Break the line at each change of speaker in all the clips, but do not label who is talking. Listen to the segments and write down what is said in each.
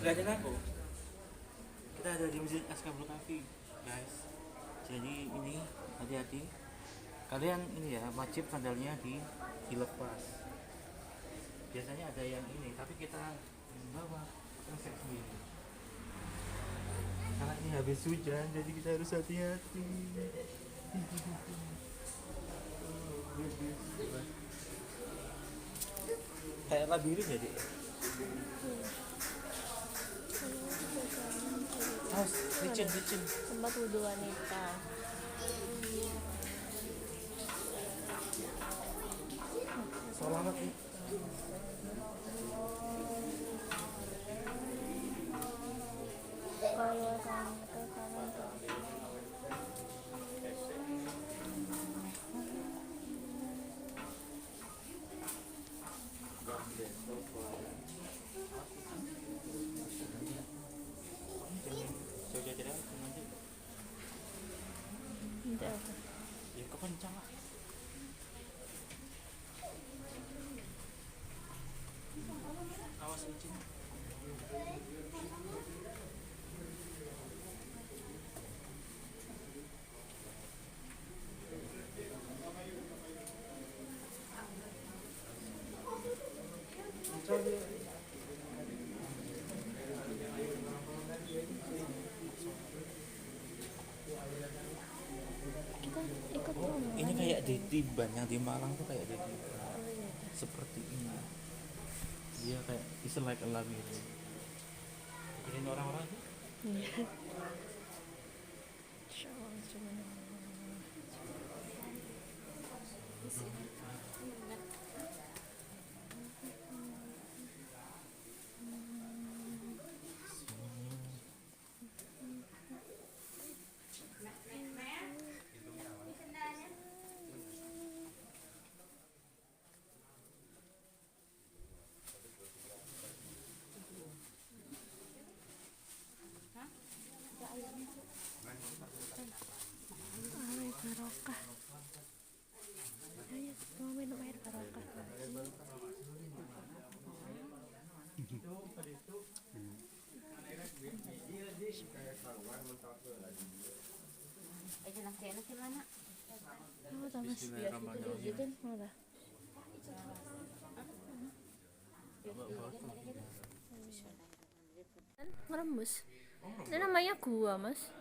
Lihatin aku. Kita ada di Masjid Askabul Kafi, guys. Jadi ini hati-hati. Kalian ini ya wajib sandalnya dilepas. Biasanya ada yang ini, tapi kita bawa resep sendiri. Karena ini habis hujan, jadi kita harus hati-hati. Kayak labirin jadi. Licin.
Tempat wudhu wanita.
Selamat nih.
Kalau kamu ke kanan tuh.
Coba tidak nanti.
Nanti apa?
Ya kepencang. Awas licin.
Kita ikut dong.
Ini kayak di Tiban, yang di Malang tuh kayak di Tiban. Seperti ini. Dia kayak it's like a love gitu. Ini orang-orang tuh.
Iya. Cuman air barokah. Ayo mau minum air barokah. Oh, tambah biasa gitu mana? Ngerembus. Ini namanya gua, Mas.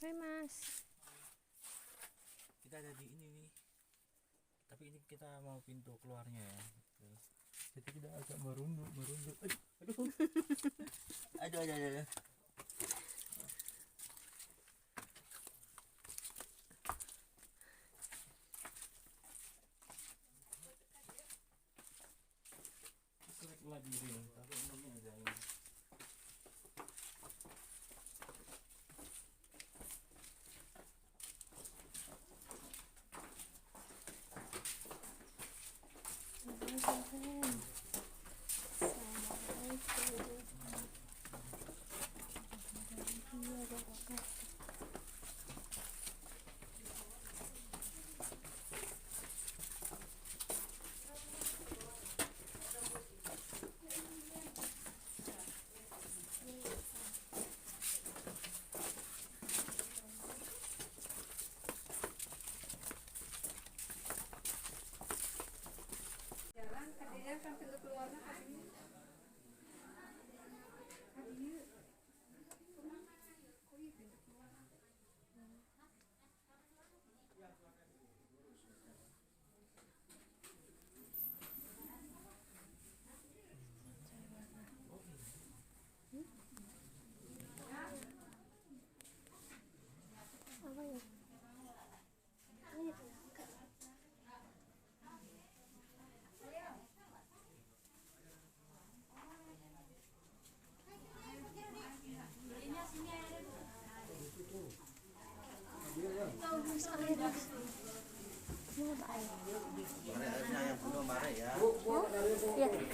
Hai, Mas.
Kita ada di ini nih. Tapi ini kita mau pintu keluarnya ya. Jadi kita agak merunduk. Aduh. Selek labirin, tapi ini ada ini.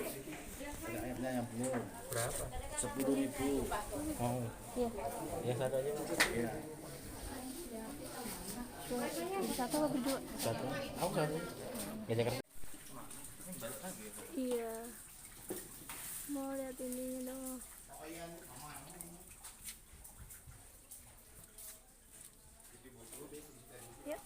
Ada ayamnya yang belum.
Berapa?
10.000.
Oh,
Iya.
ya satu aja Mas.
Iya.
Satu apa berdua?
Satu. Aku satu. Gajah kerja.
Iya. Mau lihat ini dong. Yuk.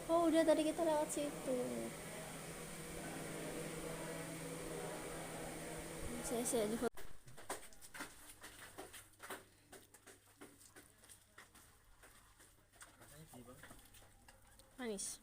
Oh, udah tadi kita lewat situ. Saya di foto. Manis.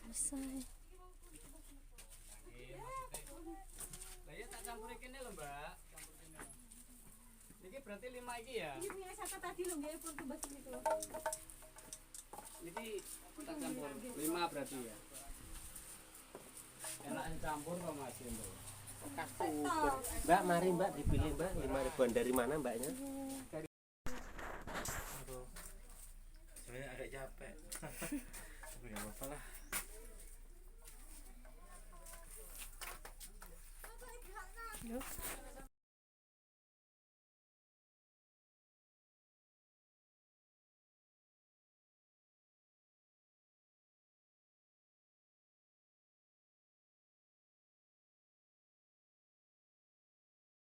Selesai.
Lah ya tak campuri kene lho, Mbak. Campur kene. Iki berarti 5 iki ya.
Ini punya siapa tadi lo nggak pun ke batu itu.
Iki tak campur 5 berarti ya. Enak campur kok Mas itu.
Mbak, mari Mbak dipilih Mbak 5.000-an dari mana Mbaknya?
Aduh. Sebenarnya agak capek. Tapi nggak apa-apa lah.